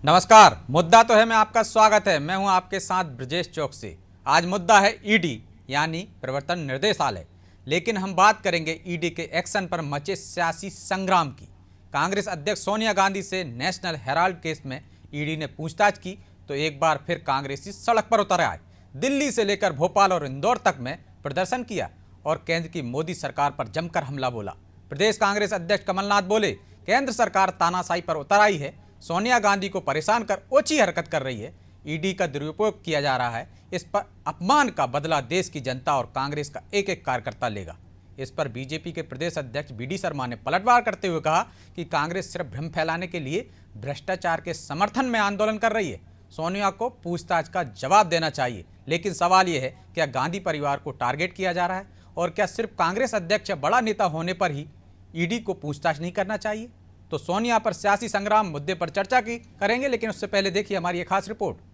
नमस्कार। मुद्दा तो है में आपका स्वागत है। मैं हूं आपके साथ ब्रजेश चौकसी। आज मुद्दा है ईडी यानी प्रवर्तन निर्देशालय, लेकिन हम बात करेंगे ईडी के एक्शन पर मचे सियासी संग्राम की। कांग्रेस अध्यक्ष सोनिया गांधी से नेशनल हेराल्ड केस में ईडी ने पूछताछ की तो एक बार फिर कांग्रेसी सड़क पर उतर आए। दिल्ली से लेकर भोपाल और इंदौर तक में प्रदर्शन किया और केंद्र की मोदी सरकार पर जमकर हमला बोला। प्रदेश कांग्रेस अध्यक्ष कमलनाथ बोले, केंद्र सरकार तानाशाही पर उतर आई है, सोनिया गांधी को परेशान कर ओछी हरकत कर रही है, ईडी का दुरुपयोग किया जा रहा है। इस पर अपमान का बदला देश की जनता और कांग्रेस का एक एक कार्यकर्ता लेगा। इस पर बीजेपी के प्रदेश अध्यक्ष बीडी शर्मा ने पलटवार करते हुए कहा कि कांग्रेस सिर्फ भ्रम फैलाने के लिए भ्रष्टाचार के समर्थन में आंदोलन कर रही है। सोनिया को पूछताछ का जवाब देना चाहिए, लेकिन सवाल यह है, क्या गांधी परिवार को टारगेट किया जा रहा है और क्या सिर्फ कांग्रेस अध्यक्ष या बड़ा नेता होने पर ही ईडी को पूछताछ नहीं करना चाहिए? तो सोनिया पर सियासी संग्राम मुद्दे पर चर्चा की करेंगे, लेकिन उससे पहले देखिए हमारी एक खास रिपोर्ट।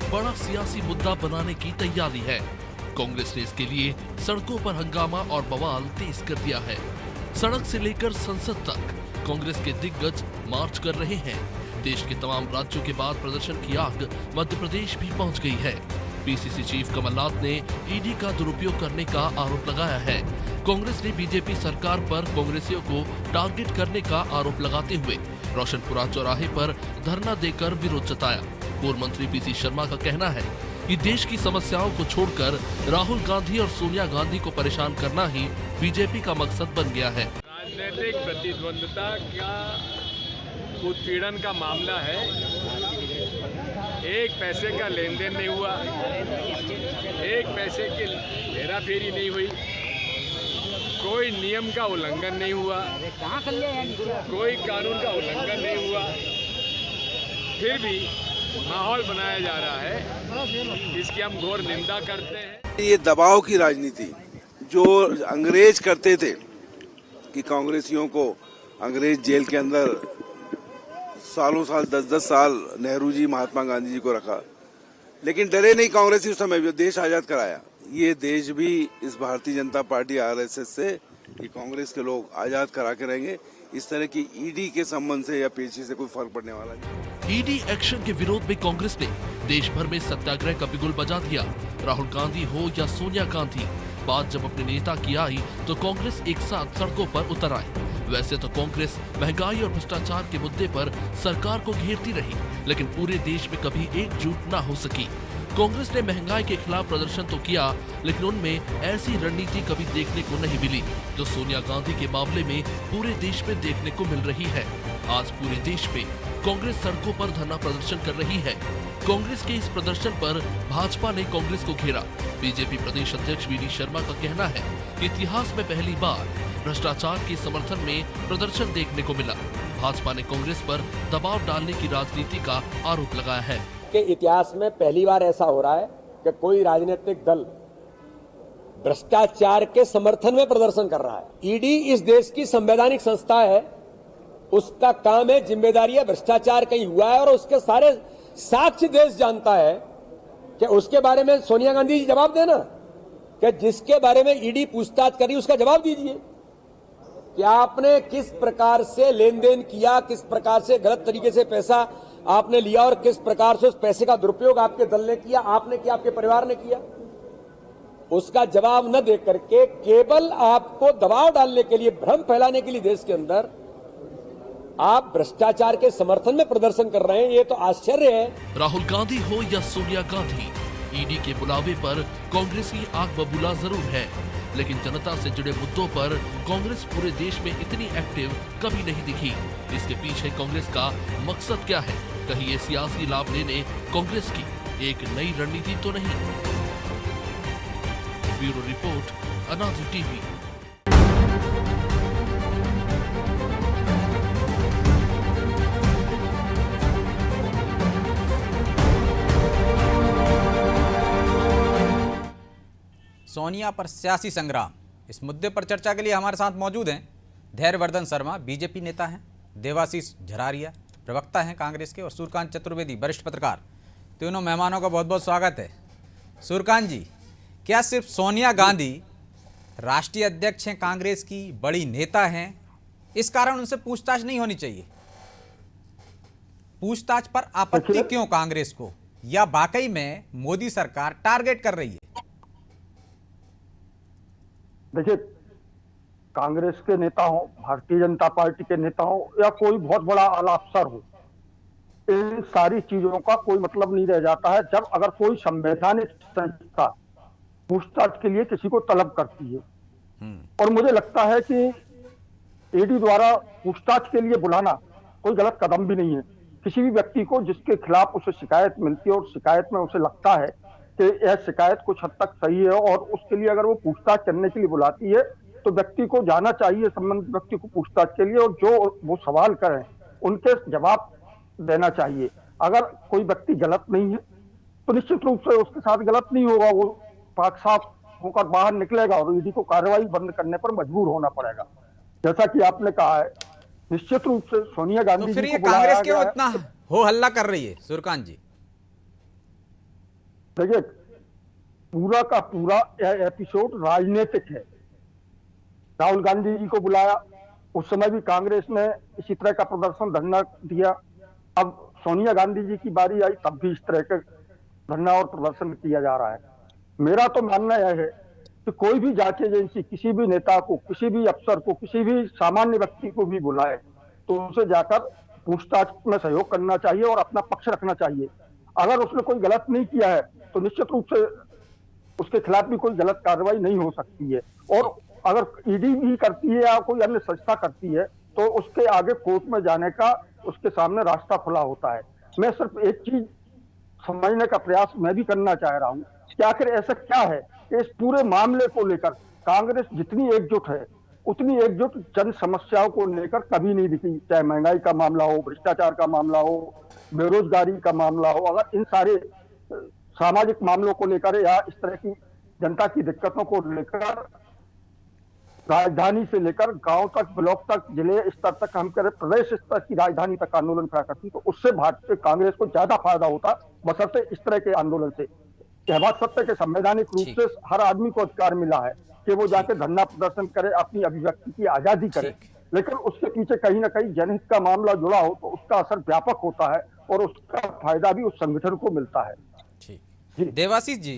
बड़ा सियासी मुद्दा बनाने की तैयारी है। कांग्रेस ने इसके लिए सड़कों पर हंगामा और बवाल तेज कर दिया है। सड़क से लेकर संसद तक कांग्रेस के दिग्गज मार्च कर रहे हैं। देश के तमाम राज्यों के बाद प्रदर्शन की आग मध्य प्रदेश भी पहुंच गई है। पीसीसी चीफ कमलनाथ ने ईडी का दुरुपयोग करने का आरोप लगाया है। कांग्रेस ने बीजेपी सरकार पर कांग्रेसियों को टारगेट करने का आरोप लगाते हुए रोशनपुरा चौराहे पर धरना देकर विरोध जताया। पूर्व मंत्री पीसी शर्मा का कहना है कि देश की समस्याओं को छोड़कर राहुल गांधी और सोनिया गांधी को परेशान करना ही बीजेपी का मकसद बन गया है। राजनीतिक प्रतिद्वंद्विता का उत्पीड़न का मामला है। एक पैसे का लेन देन नहीं हुआ, एक पैसे की हेराफेरी नहीं हुई, कोई नियम का उल्लंघन नहीं हुआ, कोई कानून का उल्लंघन नहीं हुआ, फिर भी माहौल बनाया जा रहा है। इसकी हम घोर निंदा करते हैं। ये दबाव की राजनीति जो अंग्रेज करते थे कि कांग्रेसियों को अंग्रेज जेल के अंदर सालों साल 10-10 साल नेहरू जी महात्मा गांधी जी को रखा, लेकिन डरे नहीं कांग्रेसी उस समय, जो देश आजाद कराया। ये देश भी इस भारतीय जनता पार्टी आरएसएस से कि कांग्रेस के लोग आजाद करा के रहेंगे। इस तरह की ईडी के संबंध से या पेशी से कोई फर्क पड़ने वाला नहीं। ईडी एक्शन के विरोध में कांग्रेस ने देश भर में सत्याग्रह का बिगुल बजा दिया। राहुल गांधी हो या सोनिया गांधी, बात जब अपने नेता की आई तो कांग्रेस एक साथ सड़कों पर उतर आए। वैसे तो कांग्रेस महंगाई और भ्रष्टाचार के मुद्दे पर सरकार को घेरती रही, लेकिन पूरे देश में कभी एकजुट न हो सकी। कांग्रेस ने महंगाई के खिलाफ प्रदर्शन तो किया, लेकिन उनमें ऐसी रणनीति कभी देखने को नहीं मिली जो सोनिया गांधी के मामले में पूरे देश में देखने को मिल रही है। आज पूरे देश में कांग्रेस सड़कों पर धरना प्रदर्शन कर रही है। कांग्रेस के इस प्रदर्शन पर भाजपा ने कांग्रेस को घेरा। बीजेपी प्रदेश अध्यक्ष बीडी शर्मा का कहना है कि इतिहास में पहली बार भ्रष्टाचार के समर्थन में प्रदर्शन देखने को मिला। भाजपा ने कांग्रेस पर दबाव डालने की राजनीति का आरोप लगाया है। के इतिहास में पहली बार ऐसा हो रहा है कि कोई राजनीतिक दल भ्रष्टाचार के समर्थन में प्रदर्शन कर रहा है। ईडी इस देश की संवैधानिक संस्था है, उसका काम है, जिम्मेदारी है, भ्रष्टाचार कहीं हुआ है और उसके सारे साक्ष्य देश जानता है कि उसके बारे में सोनिया गांधी जी जवाब देना, कि जिसके बारे में ईडी पूछताछ करी उसका जवाब दीजिए कि आपने किस प्रकार से लेन देन किया, किस प्रकार से गलत तरीके से पैसा आपने लिया और किस प्रकार से उस पैसे का दुरुपयोग आपके दल ने किया, आपने किया, आपके परिवार ने किया। उसका जवाब न दे करके केवल आपको दबाव डालने के लिए, भ्रम फैलाने के लिए देश के अंदर आप भ्रष्टाचार के समर्थन में प्रदर्शन कर रहे हैं, ये तो आश्चर्य है। राहुल गांधी हो या सोनिया गांधी, ईडी के बुलावे पर कांग्रेसी आग बबूला जरूर है, लेकिन जनता से जुड़े मुद्दों पर कांग्रेस पूरे देश में इतनी एक्टिव कभी नहीं दिखी। इसके पीछे कांग्रेस का मकसद क्या है? कहीं ये सियासी लाभ लेने कांग्रेस की एक नई रणनीति तो नहीं? ब्यूरो रिपोर्ट, अनादि टीवी। सोनिया पर सियासी संग्राम, इस मुद्दे पर चर्चा के लिए हमारे साथ मौजूद हैं धैर्यवर्धन शर्मा, बीजेपी नेता हैं, देवाशीष झरारिया, प्रवक्ता हैं कांग्रेस के, और सूर्यकांत चतुर्वेदी, वरिष्ठ पत्रकार। तीनों मेहमानों का बहुत बहुत स्वागत है। सूर्यकांत जी, क्या सिर्फ सोनिया गांधी राष्ट्रीय अध्यक्ष हैं, कांग्रेस की बड़ी नेता हैं, इस कारण उनसे पूछताछ नहीं होनी चाहिए? पूछताछ पर आपत्ति क्यों कांग्रेस को, या वाकई में मोदी सरकार टारगेट कर रही है? देखिए, कांग्रेस के नेता हो, भारतीय जनता पार्टी के नेता हो, या कोई बहुत बड़ा आला अफसर हो, इन सारी चीजों का कोई मतलब नहीं रह जाता है जब अगर कोई संवैधानिक संस्था पूछताछ के लिए किसी को तलब करती है। और मुझे लगता है कि ईडी द्वारा पूछताछ के लिए बुलाना कोई गलत कदम भी नहीं है। किसी भी व्यक्ति को जिसके खिलाफ उसे शिकायत मिलती है और शिकायत में उसे लगता है कि यह शिकायत कुछ हद तक सही है और उसके लिए अगर वो पूछताछ करने के लिए बुलाती है, तो व्यक्ति को जाना चाहिए संबंधित व्यक्ति को पूछताछ के लिए, और जो वो सवाल करें उनके जवाब देना चाहिए। अगर कोई व्यक्ति गलत नहीं है तो निश्चित रूप से उसके साथ गलत नहीं होगा, वो पाक साफ होकर बाहर निकलेगा और ईडी को कार्रवाई बंद करने पर मजबूर होना पड़ेगा। जैसा कि आपने कहा है, निश्चित रूप से सोनिया गांधी तो फिर जी ये को बुलाया कांग्रेस क्यों गया इतना हो हल्ला कर रही है सूर्यकांत जी? देखिए, पूरा का पूरा यह एपिसोड राजनीतिक है। राहुल गांधी जी को बुलाया, उस समय भी कांग्रेस ने इसी तरह का प्रदर्शन धरना दिया। अब सोनिया गांधी जी की बारी आई, तब भी इस तरह के धरना और प्रदर्शन किया जा रहा है। मेरा तो मानना यह है कि कोई भी जांच एजेंसी किसी भी नेता को, किसी भी अफसर को, किसी भी सामान्य व्यक्ति को भी बुलाए तो उसे जाकर पूछताछ में सहयोग करना चाहिए और अपना पक्ष रखना चाहिए। अगर उसने कोई गलत नहीं किया है तो निश्चित रूप से उसके खिलाफ भी कोई गलत कार्रवाई नहीं हो सकती है। और अगर ईडी भी करती है या कोई अन्य संस्था करती है तो उसके आगे कोर्ट में जाने का उसके सामने रास्ता खुला होता है। मैं सिर्फ एक चीज समझने का प्रयास मैं भी करना चाह रहा हूं कि आखिर ऐसा क्या है कि इस पूरे मामले को लेकर कांग्रेस जितनी एकजुट है उतनी एकजुट जन समस्याओं को लेकर कभी नहीं दिखी। चाहे महंगाई का मामला हो, भ्रष्टाचार का मामला हो, बेरोजगारी का मामला हो, अगर इन सारे सामाजिक मामलों को लेकर या इस तरह की जनता की दिक्कतों को लेकर राजधानी से लेकर गांव तक, ब्लॉक तक, जिले स्तर तक, हम करें प्रदेश स्तर की राजधानी तक आंदोलन खड़ा करती, तो उससे भारतीय कांग्रेस को ज्यादा फायदा होता बशर्ते इस तरह के आंदोलन से। यह बात सत्य के संवैधानिक रूप से हर आदमी को अधिकार मिला है कि वो जाके धरना प्रदर्शन करे, अपनी अभिव्यक्ति की आजादी करे, लेकिन उसके पीछे कहीं ना कहीं जनहित का मामला जुड़ा हो तो उसका असर व्यापक होता है और उसका फायदा भी उस संगठन को मिलता है। ठीक। देवाशीष जी,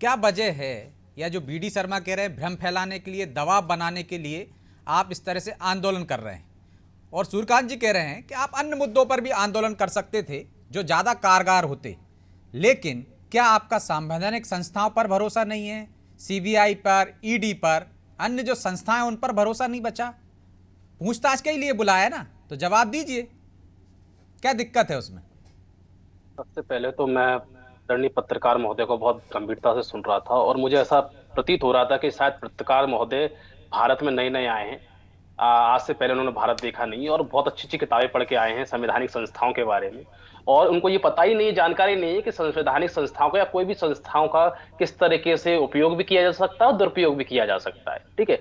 क्या वजह है, या जो बीडी शर्मा कह रहे हैं भ्रम फैलाने के लिए, दबाव बनाने के लिए आप इस तरह से आंदोलन कर रहे हैं, और सूर्यकांत जी कह रहे हैं कि आप अन्य मुद्दों पर भी आंदोलन कर सकते थे जो ज़्यादा कारगर होते, लेकिन क्या आपका संवैधानिक संस्थाओं पर भरोसा नहीं है? सीबीआई पर, ईडी पर, अन्य जो संस्थाएं उन पर भरोसा नहीं बचा? पूछताछ के लिए बुलाया ना, तो जवाब दीजिए, क्या दिक्कत है उसमें? सबसे पहले तो मैं आदरणीय पत्रकार महोदय को बहुत गंभीरता से सुन रहा था और मुझे ऐसा प्रतीत हो रहा था कि शायद पत्रकार महोदय भारत में नए नए आए हैं, आज से पहले उन्होंने भारत देखा नहीं और बहुत अच्छी अच्छी किताबें पढ़ के आए हैं संवैधानिक संस्थाओं के बारे में, और उनको ये पता ही नहीं, जानकारी नहीं है कि संवैधानिक संस्थाओं का या कोई भी संस्थाओं का किस तरीके से उपयोग भी किया जा सकता है और दुरुपयोग भी किया जा सकता है। ठीक है,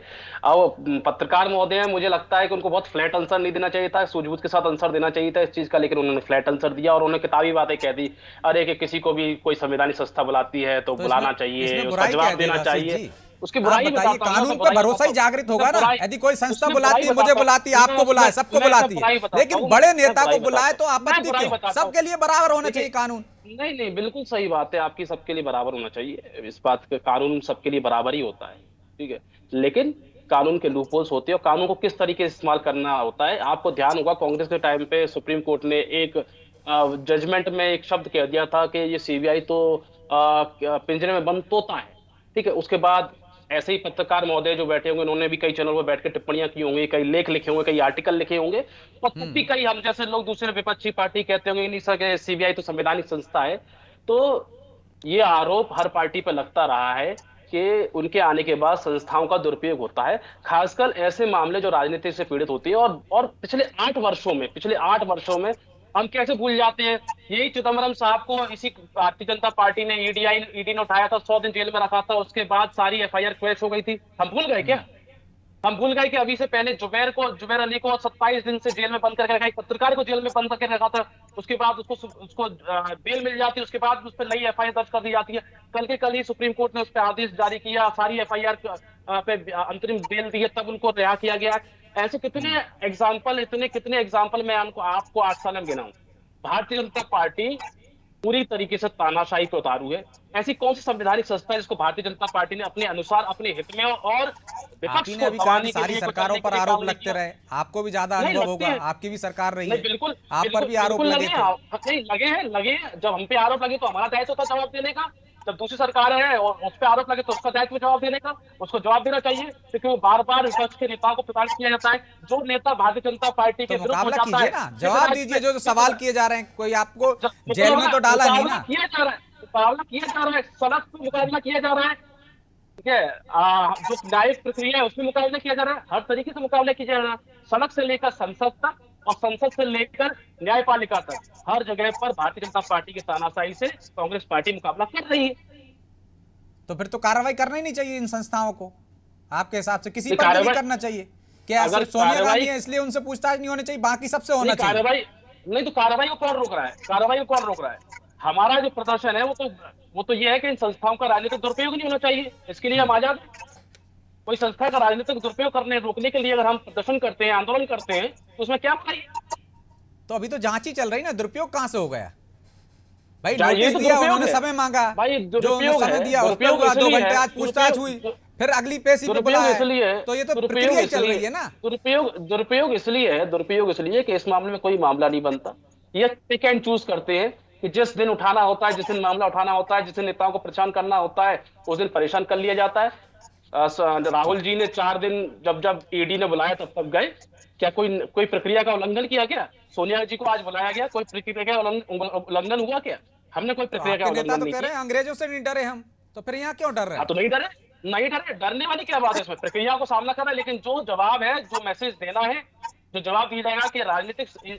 अब पत्रकार महोदय मुझे लगता है कि उनको बहुत फ्लैट आंसर नहीं देना चाहिए था, सूझबूझ के साथ आंसर देना चाहिए था इस चीज का, लेकिन उन्होंने फ्लैट आंसर दिया और उन्होंने किताबी बातें कह दी। अरे कि किसी को भी कोई संवैधानिक संस्था बुलाती है तो बुलाना चाहिए, उसका जवाब देना चाहिए, उसकी बुराई बताइए। कानून पर भरोसा ही जागृत होगा ना, यदि कोई संस्था बुलाती है, मुझे बुलाती है, आपको बुलाए, सबको बुलाती है, लेकिन बड़े नेता को बुलाए तो आपत्ति क्यों? सबके लिए बराबर होना चाहिए कानून। नहीं नहीं, बिल्कुल सही बात है आपकी, सबके लिए बराबर होना चाहिए, इस बात का कानून सबके लिए बराबर ही होता है। ठीक है, लेकिन कानून के लूपहोल्स होते हैं और कानून को किस तरीके से इस्तेमाल करना होता है। आपको ध्यान होगा कांग्रेस के टाइम पे सुप्रीम कोर्ट ने एक जजमेंट में एक शब्द कह दिया था कि ये सीबीआई तो पिंजरे में बंद तोता है। ठीक है, उसके बाद ऐसे ही पत्रकार महोदय जो बैठे होंगे उन्होंने भी कई चैनल पर बैठ के टिप्पणियां की होंगी, कई लेख लिखे होंगे, कई आर्टिकल लिखे होंगे, और तब भी कई हम जैसे लोग दूसरे विपक्षी पार्टी कहते होंगे नहीं सर सीबीआई तो संवैधानिक संस्था है। तो ये आरोप हर पार्टी पर लगता रहा है कि उनके आने के बाद संस्थाओं का दुरुपयोग होता है, खासकर ऐसे मामले जो राजनीति से पीड़ित होती है। और पिछले 8 वर्षों में हम कैसे भूल जाते हैं? यही चिदम्बरम साहब को इसी भारतीय जनता पार्टी ने ईडी ने उठाया था, 100 दिन जेल में रखा था, उसके बाद सारी एफआईआर क्रैश हो गई थी। हम भूल गए क्या? हम भूल गए कि अभी से पहले जुबैर अली को 27 दिन से जेल में बंद करके रखा, एक पत्रकार को जेल में बंद करके रखा था। उसके बाद उसको बेल मिल जाती है, उसके बाद उस पर नई एफआईआर दर्ज कर दी जाती है। कल के कल ही सुप्रीम कोर्ट ने उस पर आदेश जारी किया, सारी एफआईआर पे अंतरिम बेल दी है, तब उनको रिहा किया गया। ऐसे कितने एग्जाम्पल मैं आपको 8 साल में गिनाऊं। भारतीय जनता पार्टी पूरी तरीके से तानाशाही पे उतारू है। ऐसी कौन सी संवैधानिक संस्था है जिसको भारतीय जनता पार्टी ने अपने अनुसार, अपने हित में और आप विपक्ष ही ने को अभी कहा दबाने कि के सारी लिए, सरकारों कुचलने पर के लिए आरोप काम नहीं लगते किया। रहे, आपको भी ज्यादा नहीं अनुभव लगते होगा, हैं। आपकी भी सरकार रही नहीं, है, बिल्कुल आप पर भी आरोप बिल्कुल लगे लगे थे। हैं। नहीं, लगे हैं। जब हम पे आरोप लगे तो हमारा दायित्व था जवाब देने का। जब दूसरी सरकार है और उस पर आरोप लगे तो उसका दायित्व जवाब देने का। उसको जवाब देना चाहिए, क्योंकि वो बार बार विपक्ष के नेताओं को प्रताड़ित किया जाता है। जो नेता भारतीय जनता पार्टी तो के विरुद्ध हो मुकाबला जाता कीजिए है, ना, किस जवाब राज्य दीजिए। में जो सवाल किए जा रहे हैं, कोई आपको बिल्कुल जेल में होगा। तो डाला नहीं मुकाबला ना। किया जा रहा है, सड़क पे मुकाबला किया जा रहा है। ठीक है, जो न्यायिक प्रक्रिया है उसमें मुकाबला किया जा रहा है, हर तरीके से मुकाबला किया जा रहा है। सड़क से लेकर संसद तक और संसद से लेकर न्यायपालिका तक, हर जगह पर भारतीय जनता पार्टी की तानाशाही से कांग्रेस पार्टी मुकाबला कर रही है। तो फिर तो कार्रवाई करना ही नहीं चाहिए इन संस्थाओं को, आपके हिसाब से किसी नहीं, पर भी नहीं कार्रवाई, करना चाहिए क्या? अगर सिर्फ सोनिया गांधी कार्रवाई, है इसलिए उनसे पूछताछ नहीं होनी चाहिए, बाकी सबसे होना नहीं चाहिए? कार्रवाई, नहीं तो कार्रवाई को कौन रोक रहा है? कार्रवाई को कौन रोक रहा है? हमारा जो प्रदर्शन है वो तो ये है कि इन संस्थाओं का राजनीतिक दुरुपयोग नहीं होना चाहिए। इसके लिए हम आजाद हैं। कोई संस्था का राजनीतिक दुरुपयोग करने रोकने के लिए अगर हम प्रदर्शन करते हैं, आंदोलन करते हैं, तो उसमें क्या बुराई है? तो अभी तो जांच ही चल रही ना, दुरुपयोग कहां से हो गया भाई? ये नोटिस तो दिया दुरुपयोग उन्होंने, है समय मांगा, भाई। जो उन्होंने दुरुपयोग समय है, दिया उस पर दुरुपयोग हुआ, 2 इसलिए घंटे है, आज पूछताछ हुई, फिर अगली पेशी पे दुरुपयोग बुलाया। इसलिए तो ये तो प्रक्रिया ही चल रही है ना। दुरुपयोग इसलिए कि इस मामले में कोई मामला नहीं बनता। ये पिक एंड चूज करते हैं कि जिस दिन उठाना होता है, जिस दिन मामला उठाना होता है, जिस दिन नेताओं को परेशान करना होता है, उस दिन परेशान कर लिया जाता है। राहुल जी ने 4 दिन जब ईडी ने बुलाया तब गए। क्या कोई प्रक्रिया का उल्लंघन किया? क्या सोनिया जी को आज बुलाया गया, कोई प्रक्रिया का उल्लंघन हुआ क्या? हमने कोई तो प्रक्रिया का आपके नेता उल्लंघन तो नहीं कह रहे किया। हैं अंग्रेजों से नहीं डरे हम, तो फिर यहाँ क्यों डर रहे हाँ, हैं? तो नहीं डरे, डरने वाली क्या बात है इसमें? प्रक्रिया को सामना करना है, लेकिन जो जवाब है, जो मैसेज देना है, जो जवाब दिया जाएगा कि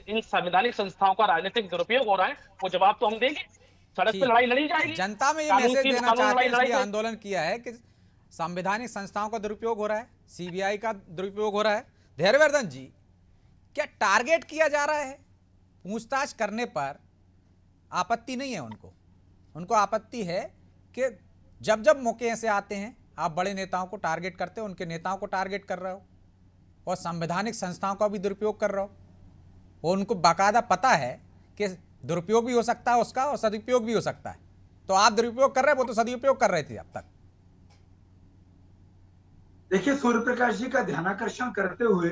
इन संवैधानिक संस्थाओं का राजनीतिक दुरुपयोग हो रहा है, वो जवाब तो हम देंगे। सड़क पे ठीक। लड़ाई लड़ी जाएगी, जनता में ये कानून मैसेज की देना कानून चाहते लड़ाई हैं, लड़ाई इसलिए जाएगी। आंदोलन किया है कि संवैधानिक संस्थाओं का दुरुपयोग हो रहा है, सीबीआई का दुरुपयोग हो रहा है। धैर्यवर्धन जी, क्या टारगेट किया जा रहा है? पूछताछ करने पर आपत्ति नहीं है उनको आपत्ति है कि जब जब मौके ऐसे आते हैं, आप बड़े नेताओं को टारगेट करते हो, उनके नेताओं को टारगेट कर रहे हो और संवैधानिक संस्थाओं का भी दुरुपयोग कर रहे हो। वो उनको बाकायदा पता है कि दुरुपयोग भी हो सकता है उसका और सदुपयोग भी हो सकता है। तो आप दुरुपयोग कर रहे हैं, वो तो सदुपयोग कर रहे थे अब तक। देखिए, सूर्य प्रकाश जी का ध्यानाकर्षण करते हुए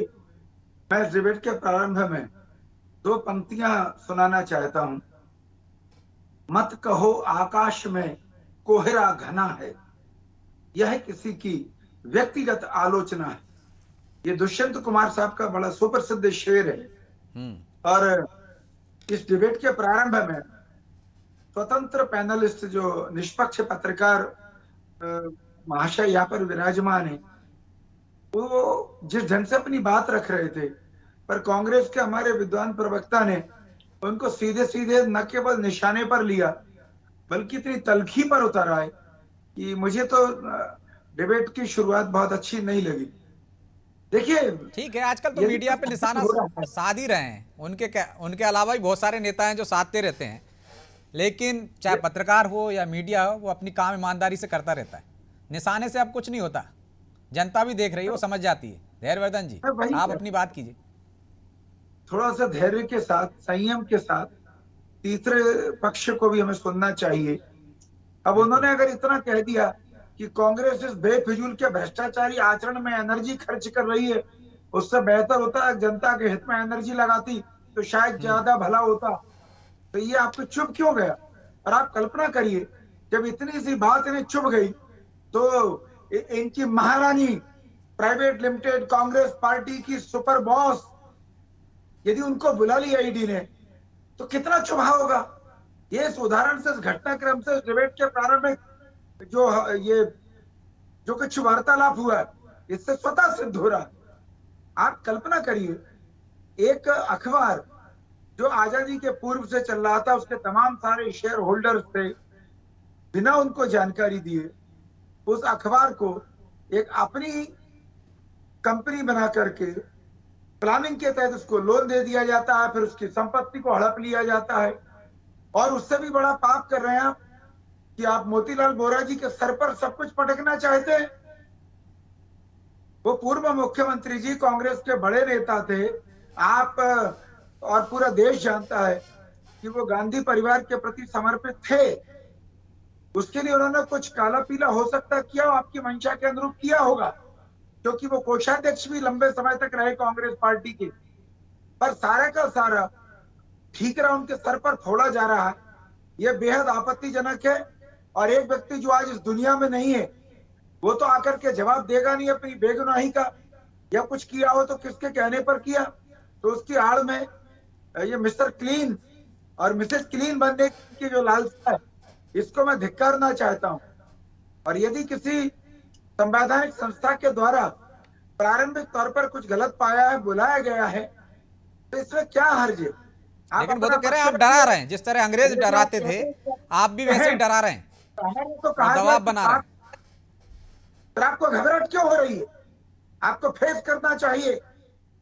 मैं इस डिबेट के प्रारंभ में 2 पंक्तियां सुनाना चाहता हूं। मत कहो आकाश में कोहरा घना है, यह किसी की व्यक्तिगत आलोचना है। ये दुष्यंत कुमार साहब का बड़ा सुप्रसिद्ध शेर है। और इस डिबेट के प्रारंभ में स्वतंत्र पैनलिस्ट, जो निष्पक्ष पत्रकार महाशय यहाँ पर विराजमान है, वो जिस ढंग से अपनी बात रख रहे थे, पर कांग्रेस के हमारे विद्वान प्रवक्ता ने उनको सीधे सीधे न केवल निशाने पर लिया, बल्कि इतनी तलखी पर उतारा है कि मुझे तो डिबेट की शुरुआत बहुत अच्छी नहीं लगी। देखिए, ठीक है, आजकल तो मीडिया पे निशाना साध ही रहे हैं, उनके अलावा भी बहुत सारे नेता हैं जो साधते रहते हैं, लेकिन चाहे पत्रकार हो या मीडिया हो, वो अपनी काम ईमानदारी से करता रहता है। निशाने से अब कुछ नहीं होता, जनता भी देख रही है, वो समझ जाती है। धैर्यवर्धन जी, आप अपनी बात कीजिए। थोड़ा सा धैर्य के साथ, संयम के साथ, तीसरे पक्ष को भी हमें सुनना चाहिए। अब उन्होंने अगर इतना कह दिया कि कांग्रेस इस बेफिजूल के भ्रष्टाचारी आचरण में एनर्जी खर्च कर रही है, उससे बेहतर होता है जनता के हित में एनर्जी लगाती तो शायद ज्यादा भला होता, तो ये आपको चुभ क्यों गया? और आप कल्पना करिए, जब इतनी सी बात इन्हें चुभ गई तो इनकी महारानी, प्राइवेट लिमिटेड कांग्रेस पार्टी की सुपर बॉस, यदि उनको बुला लिया ईडी ने तो कितना चुभा होगा। ये इस उदाहरण से, इस घटनाक्रम से, इस डिबेट के प्रारंभ में जो कुछ वार्तालाप हुआ, इससे स्वतः सिद्ध हो रहा। आप कल्पना करिए, एक अखबार जो आजादी के पूर्व से चल रहा था, उसके तमाम सारे शेयर होल्डर्स थे, बिना उनको जानकारी दिए उस अखबार को एक अपनी कंपनी बना करके प्लानिंग के तहत उसको लोन दे दिया जाता है, फिर उसकी संपत्ति को हड़प लिया जाता है। और उससे भी बड़ा पाप कर रहे हैं आप कि आप मोतीलाल वोरा जी के सर पर सब कुछ पटकना चाहते हैं। वो पूर्व मुख्यमंत्री जी कांग्रेस के बड़े नेता थे। आप और पूरा देश जानता है कि वो गांधी परिवार के प्रति समर्पित थे। उसके लिए उन्होंने कुछ काला पीला हो सकता किया, आपकी मंशा के अनुरूप किया होगा, क्योंकि वो कोषाध्यक्ष भी लंबे समय तक रहे कांग्रेस पार्टी के। पर सारा का सारा ठीकरा उनके सर पर फोड़ा जा रहा है, यह बेहद आपत्तिजनक है। और एक व्यक्ति जो आज इस दुनिया में नहीं है, वो तो आकर के जवाब देगा नहीं अपनी बेगुनाही का, या कुछ किया हो तो किसके कहने पर किया। तो उसकी आड़ में ये मिस्टर क्लीन और मिसेस क्लीन बनने की जो लालसा है, इसको मैं धिक्कारना चाहता हूं। और यदि किसी संवैधानिक संस्था के द्वारा प्रारंभिक तौर पर कुछ गलत पाया है, बुलाया गया है, तो इसमें क्या हर्ज है? लेकिन वो तो कह रहे हैं आप डरा रहे हैं, जिस तरह अंग्रेज डराते थे आप भी वैसे ही डरा रहे हैं, तो दबाव बना रहे हैं। तो आपको घबराहट क्यों हो रही है? आपको फेस करना चाहिए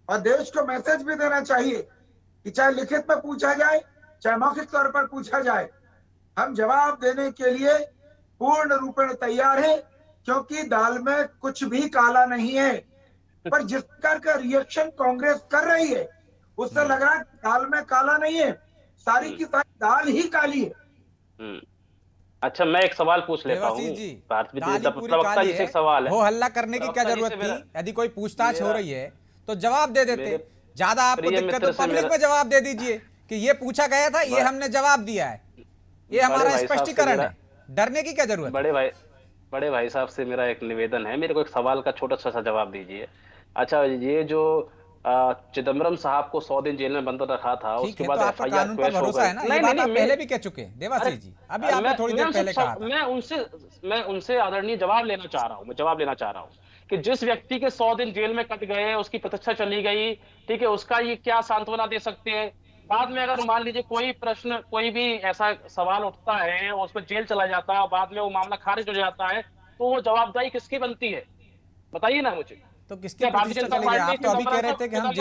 और देश को मैसेज भी देना चाहिए कि चाहे लिखित में पूछा जाए, चाहे मौखिक तौर पर पूछा जाए, हम जवाब देने के लिए पूर्ण रूपेण तैयार हैं, क्योंकि दाल में कुछ भी काला नहीं है। पर जिस प्रकार का रिएक्शन कांग्रेस कर रही है, उससे लग रहा है कि दाल में काला नहीं है, सारी की सारी दाल ही काली है। अच्छा, मैं एक सवाल पूछ लेता हूँ। भारतीय जनता प्रवक्ता जी से एक सवाल है। हो हल्ला करने की क्या जरूरत थी? यदि कोई पूछताछ हो रही है तो जवाब दे देते। ज्यादा आपको दिक्कत तो पब्लिक में जवाब दे दीजिए कि ये पूछा गया था, ये हमने जवाब दिया है, ये हमारा स्पष्टीकरण है। डरने की क्या जरूरत? बड़े भाई साहब से मेरा एक निवेदन है, मेरे को एक सवाल का छोटा सा जवाब दीजिए। अच्छा, ये जो चिदम्बरम साहब को 100 दिन जेल में बंद रखा था, उसके बाद FIR क्वैश हो गई। ये बात आप पहले भी कह चुके हैं देवाशीष जी, अभी आपने थोड़ी देर पहले कहा था। मैं उनसे आदरणीय जवाब लेना चाह रहा हूँ कि जिस व्यक्ति के 100 दिन जेल में कट गए, उसकी प्रतीक्षा चली गई, ठीक है, उसका ये क्या सांत्वना दे सकते हैं? बाद में अगर मान लीजिए कोई प्रश्न, कोई भी ऐसा सवाल उठता है, उस पर जेल चला जाता है, बाद में वो मामला खारिज हो जाता है, तो वो जवाबदारी किसकी बनती है? बताइए ना मुझे। तो किसकी प्रतिष्ठा चली गई? आप तो अभी कह रहे थे कि हम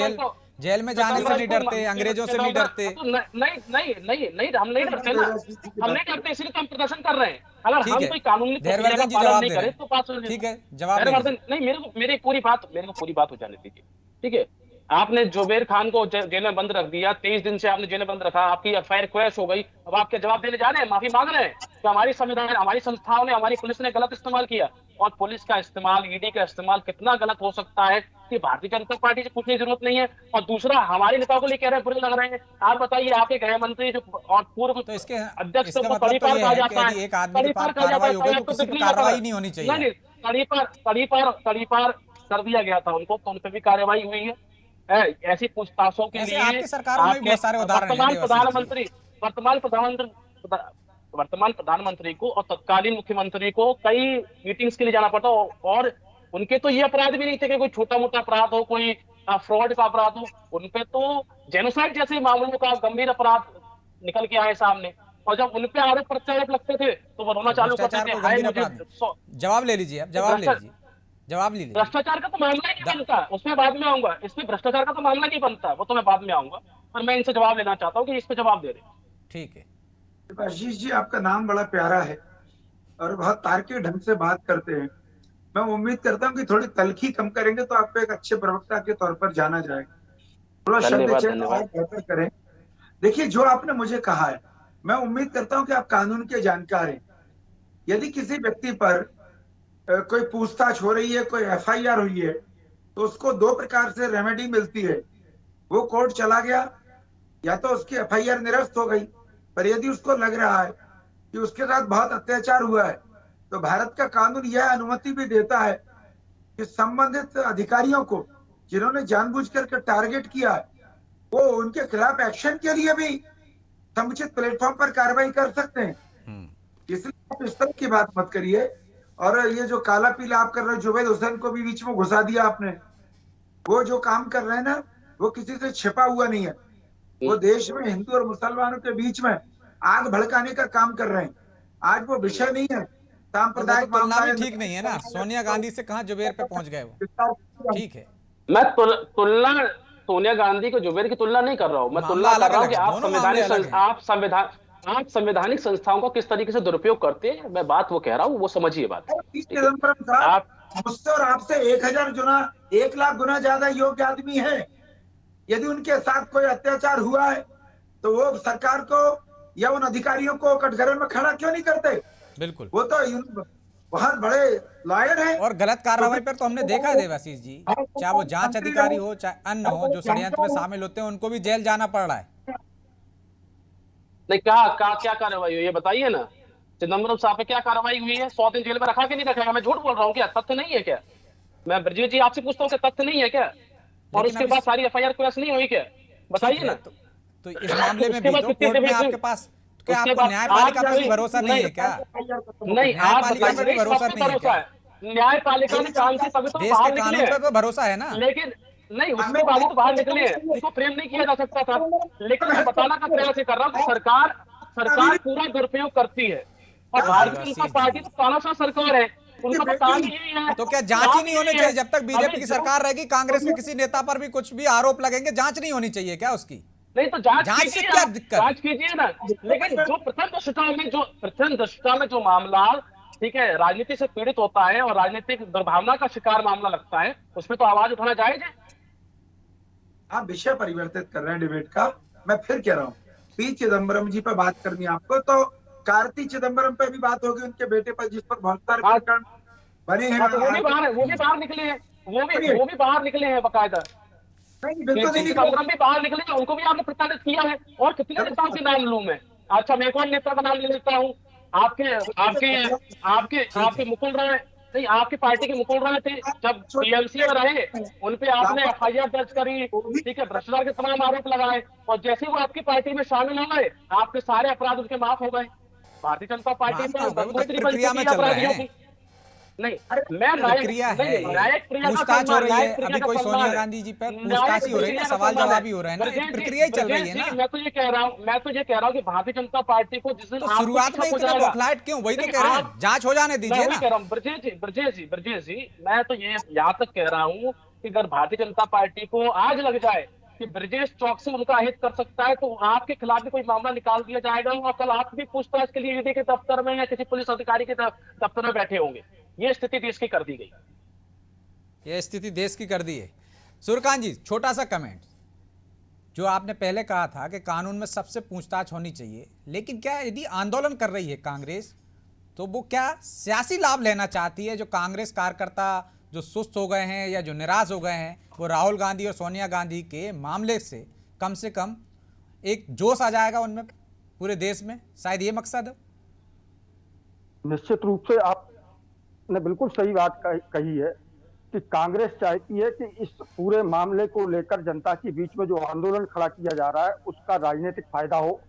जेल में जाने से नहीं डरते, अंग्रेजों से नहीं डरते। नहीं, हम नहीं डरते, इसलिए तो हम प्रदर्शन कर रहे हैं। अगर हम कोई कानूनी प्रक्रिया का पालन नहीं करें तो बात ठीक है, जवाब नहीं, मेरी पूरी बात हो जाने दीजिए। ठीक है, आपने जुबेर खान को जेल में बंद रख दिया, 23 दिन से आपने जेल में बंद रखा, आपकी FIR क्वैश हो गई, अब आपके जवाब देने जा रहे हैं, माफी मांग रहे हैं कि हमारी संविधान, हमारी संस्थाओं ने, हमारी पुलिस ने गलत इस्तेमाल किया। और पुलिस का इस्तेमाल, ED का इस्तेमाल कितना गलत हो सकता है कि भारतीय जनता पार्टी से पूछने की जरूरत नहीं है। और दूसरा, हमारे नेताओं को लिए कह रहे हैं बुरे लग रहे हैं। आप बताइए, आपके गृह मंत्री जो और पूर्व अध्यक्ष को कड़ी पार कहा जाता है, एक आदमी पर कार्रवाई हो गई तो किसी पर कार्रवाई नहीं होनी चाहिए। नहीं, कड़ी पार कर दिया गया था उनको, तो उन पर भी कार्रवाई हुई है। ऐसी पूछताछों के लिए आपकी सरकार में बहुत सारे उदाहरण हैं। वर्तमान प्रधानमंत्री को और तत्कालीन मुख्यमंत्री को कई मीटिंग्स के लिए जाना पड़ता, और उनके तो ये अपराध भी नहीं थे कि कोई छोटा मोटा अपराध हो, कोई फ्रॉड का अपराध हो, उनपे तो जेनोसाइड जैसे मामलों का गंभीर अपराध निकल के आए सामने। और जब उनपे आरोप प्रत्यारोप लगते थे तो वो रोना चालू करते थे। जवाब ले लीजिए, अब जवाब लीजिए। भ्रष्टाचार का तो मामला ही नहीं बनता, उसमें बाद में आऊंगा। इसमें भ्रष्टाचार का तो मामला नहीं बनता, वो तो मैं बाद में आऊंगा, पर मैं इनसे जवाब लेना चाहता हूँ कि इस पे जवाब दे रहे। ठीक है आशीष जी, आपका नाम बड़ा प्यारा है और बहुत तार्किक ढंग से बात करते हैं। मैं उम्मीद करता हूँ कि थोड़ी तलखी कम करेंगे तो आपको एक अच्छे प्रवक्ता के तौर पर जाना जाएगा। थोड़ा शब्द बेहतर करें। देखिए, जो आपने मुझे कहा है, मैं उम्मीद करता हूँ कि आप कानून के जानकार हैं। यदि किसी व्यक्ति पर कोई पूछताछ हो रही है, कोई FIR हुई है, तो उसको 2 प्रकार से रेमेडी मिलती है। वो कोर्ट चला गया, या तो उसकी FIR निरस्त हो गई। पर यदि उसको लग रहा है कि उसके साथ बहुत अत्याचार हुआ है, तो भारत का कानून यह अनुमति भी देता है कि संबंधित अधिकारियों को, जिन्होंने जानबूझकर के टारगेट किया है, वो उनके खिलाफ एक्शन के लिए भी समुचित प्लेटफॉर्म पर कार्रवाई कर सकते हैं। इसलिए आप इस तरह की बात मत करिए। और ये जो काला पीला आप कर रहे हैं, जुबैद हुसैन को भी बीच में घुसा दिया आपने। वो जो काम कर रहे हैं ना, वो किसी से छिपा हुआ नहीं है। वो देश में हिंदू और मुसलमानों के बीच में आग भड़काने का काम कर रहे हैं। आज वो विषय नहीं है तो वो तो सांप्रदायिक तुलना मामला भी है। ठीक नहीं है ना, सोनिया गांधी से कहाँ जुबेर पे पहुंच गए वो। ठीक है, मैं तुलना सोनिया गांधी को जुबेर की तुलना नहीं कर रहा हूं। मैं मामला तुलना कर अलग रहा हूं अलग कि है, दोनों मामले अलग हैं। आप संवैधानिक संस्थाओं का किस तरीके से दुरुपयोग करते हैं, मैं बात वो कह रहा हूं, वो समझिए बात। पी ठीक है, चिदम्बरम साहब आप मुझसे और आपसे 1000 गुना 1 लाख गुना ज्यादा योग्य आदमी है। यदि उनके साथ कोई अत्याचार हुआ है तो वो सरकार को या उन अधिकारियों को कटघरे में खड़ा क्यों नहीं करते? बिल्कुल। वो तो बहुत बड़े लॉयर हैं। और गलत कार्रवाई पर तो हमने देखा है देवाशीष जी, चाहे वो जांच अधिकारी हो चाहे अन्य हो, जो षड्यंत्र में शामिल होते हैं उनको भी जेल जाना पड़ रहा है। नहीं, क्या कार्रवाई हुई है बताइए ना। चिदम्बरम साहब पे क्या कार्रवाई हुई है? 100 दिन जेल में रखा कि नहीं रखा? मैं झूठ बोल रहा हूँ क्या? तथ्य नहीं है क्या? मैं ब्रजेश जी आपसे पूछता हूँ कि तथ्य नहीं है क्या? और लेकिन उसके अब बाद सारी एफआईआर क्रैश नहीं हुई क्या? बताइए ना। तो इस मामले में उसके भी बाद तो कितने कोर्ट में डिफेंस आपके पास, क्या उसके आपको बाद न्यायपालिका आप पर भी भरोसा नहीं है क्या? नहीं, आप न्यायपालिका पर भी बताइए, भरोसा सब पे नहीं है भरोसा क्या? है। न्यायपालिका ने काम की तभी तो देश बाहर के निकले कानून हैं। पर भरोसा है ना। लेकिन नहीं, उसके बाद तो बाहर निकले हैं, उनको फ्रेम नहीं किया जा सकता था। लेकिन मैं बताना का प्रयास कर रहा हूँ कि सरकार पूरा दुरुपयोग करती है। और तो भारतीय जनता देवाशीष पार्टी जी, तो तानाशाह सरकार है, उनका तो काम ही यही है। तो क्या जांच ही नहीं होनी चाहिए? जब तक बीजेपी की सरकार रहेगी, कांग्रेस के अभी किसी नेता पर भी कुछ भी आरोप लगेंगे, जांच नहीं होनी चाहिए क्या उसकी? नहीं तो जांच जांच से कीजिए, क्या आप दिक्कत है? जांच कीजिए ना। लेकिन जो प्रथम दृष्टया में जो मामला, ठीक है, राजनीति से पीड़ित होता है और राजनीतिक दुर्भावना का शिकार मामला लगता है, उसमें तो आवाज उठाना जायज है। आप विषय परिवर्तित कर रहे हैं डिबेट का। मैं फिर कह रहा हूँ, पी चिदम्बरम जी पर बात करनी है आपको तो कार्ति चिदम्बरम पे भी बात होगी, उनके बेटे पर, जिस पर बहुत सारे हाँ, प्रकरण बने हैं। तो वो भी बाहर निकले हैं, वो भी बाहर निकले हैं बकायदा। नहीं, बिल्कुल नहीं निकले। चिदम्बरम भी बाहर निकले हैं, उनको भी आपने प्रताड़ित किया है। और कितने नेताओं के नाम लूं मैं? अच्छा, मैं एक और नेता का नाम ले लेता हूँ। आपके आपके आपके आपके मुकुल राय, नहीं, आपकी पार्टी के मुकुल राय थे, जब टीएमसी में रहे, उनपे आपने एफआईआर दर्ज करी, ठीक है, भ्रष्टाचार के तमाम आरोप लगाए, और जैसे वो आपकी पार्टी में शामिल हो गए, आपके सारे अपराध उनके माफ हो गए। भारतीय जनता पार्टी माफ क्यों में हो गए? वो तो एक गंगोत्री बन प्रक्रिया में चुकी है चल रहे अपराधियों हैं। की। नहीं, मैं प्रक्रिया है ये, पूछताछ हो रही है, अभी कोई सोनिया गांधी जी पर पूछताछ ही हो रही है ना, सवाल जवाब ही हो रहे हैं ना, एक प्रक्रिया ही चल रही है ना। मैं तो ये कह रहा हूँ कि भारतीय जनता पार्टी को जिस दिन तो शुरुआत में इतना बौखलाहट क्यों? वही तो कह रहे हैं, जांच हो जाने दीजिए मैं ना। वही कह रहा हूँ ब्रजेश जी, मैं तो ये यहाँ तक कह रहा हूँ कि अगर भारतीय जनता पार्टी को आज लग जाए कि ब्रजेश चौकसी उनका हित कर सकता है, तो आपके खिलाफ भी कोई मामला निकाल दिया जाएगा और कल आप भी पूछताछ के लिए ईडी के दफ्तर में या किसी पुलिस अधिकारी के दफ्तर में बैठे होंगे। ये स्थिति देश की कर दी गई। ये स्थिति देश की कर दी है। सूर्यकांत जी, छोटा सा कमेंट, जो आपने पहले कहा था कि कानून में सबसे पूछताछ होनी चाहिए, लेकिन क्या यदि आंदोलन कर रही है कांग्रेस, तो वो क्या सियासी लाभ लेना चाहती है? जो कांग्रेस कार्यकर्ता जो सुस्त हो गए हैं या जो निराश हो गए हैं, वो राहुल गांधी और सोनिया गांधी के मामले से कम एक जोश आ जाएगा उनमें पूरे देश में, शायद ये मकसद है। निश्चित रूप से आपने बिल्कुल सही बात कही है कि कांग्रेस चाहती है कि इस पूरे मामले को लेकर जनता के बीच में जो आंदोलन खड़ा किया जा रहा है उसका राजनीतिक फायदा हो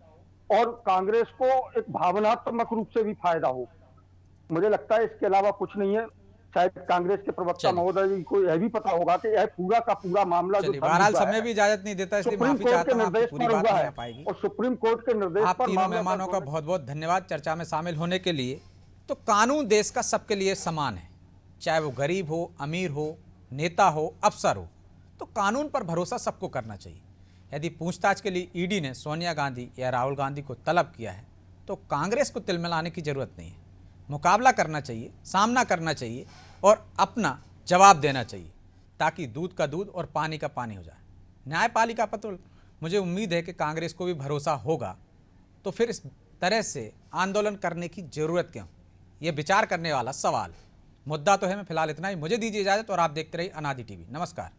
और कांग्रेस को एक भावनात्मक रूप से भी फायदा हो। मुझे लगता है इसके अलावा कुछ नहीं है। शायद कांग्रेस के प्रवक्ता महोदय जी को यह भी पता होगा कि यह पूरा का पूरा मामला जो बहरहाल समय भी इजाजत नहीं देता, इसलिए माफी चाहता हूं, आपकी पूरी बात नहीं आ पाएगी। और सुप्रीम कोर्ट के निर्देश पर आप तीनों मेहमानों का बहुत बहुत धन्यवाद चर्चा में शामिल होने के लिए। तो कानून देश का सबके लिए समान है, चाहे वो गरीब हो, अमीर हो, नेता हो, अफसर हो, तो कानून पर भरोसा सबको करना चाहिए। यदि पूछताछ के लिए ईडी ने सोनिया गांधी या राहुल गांधी को तलब किया है, तो कांग्रेस को तिलमिलाने की जरूरत नहीं है। मुकाबला करना चाहिए, सामना करना चाहिए और अपना जवाब देना चाहिए, ताकि दूध का दूध और पानी का पानी हो जाए। न्यायपालिका पर तो मुझे उम्मीद है कि कांग्रेस को भी भरोसा होगा, तो फिर इस तरह से आंदोलन करने की जरूरत क्यों? ये विचार करने वाला सवाल। मुद्दा तो है। मैं फिलहाल इतना ही, मुझे दीजिए इजाजत और आप देखते रहिए अनादि टीवी। नमस्कार।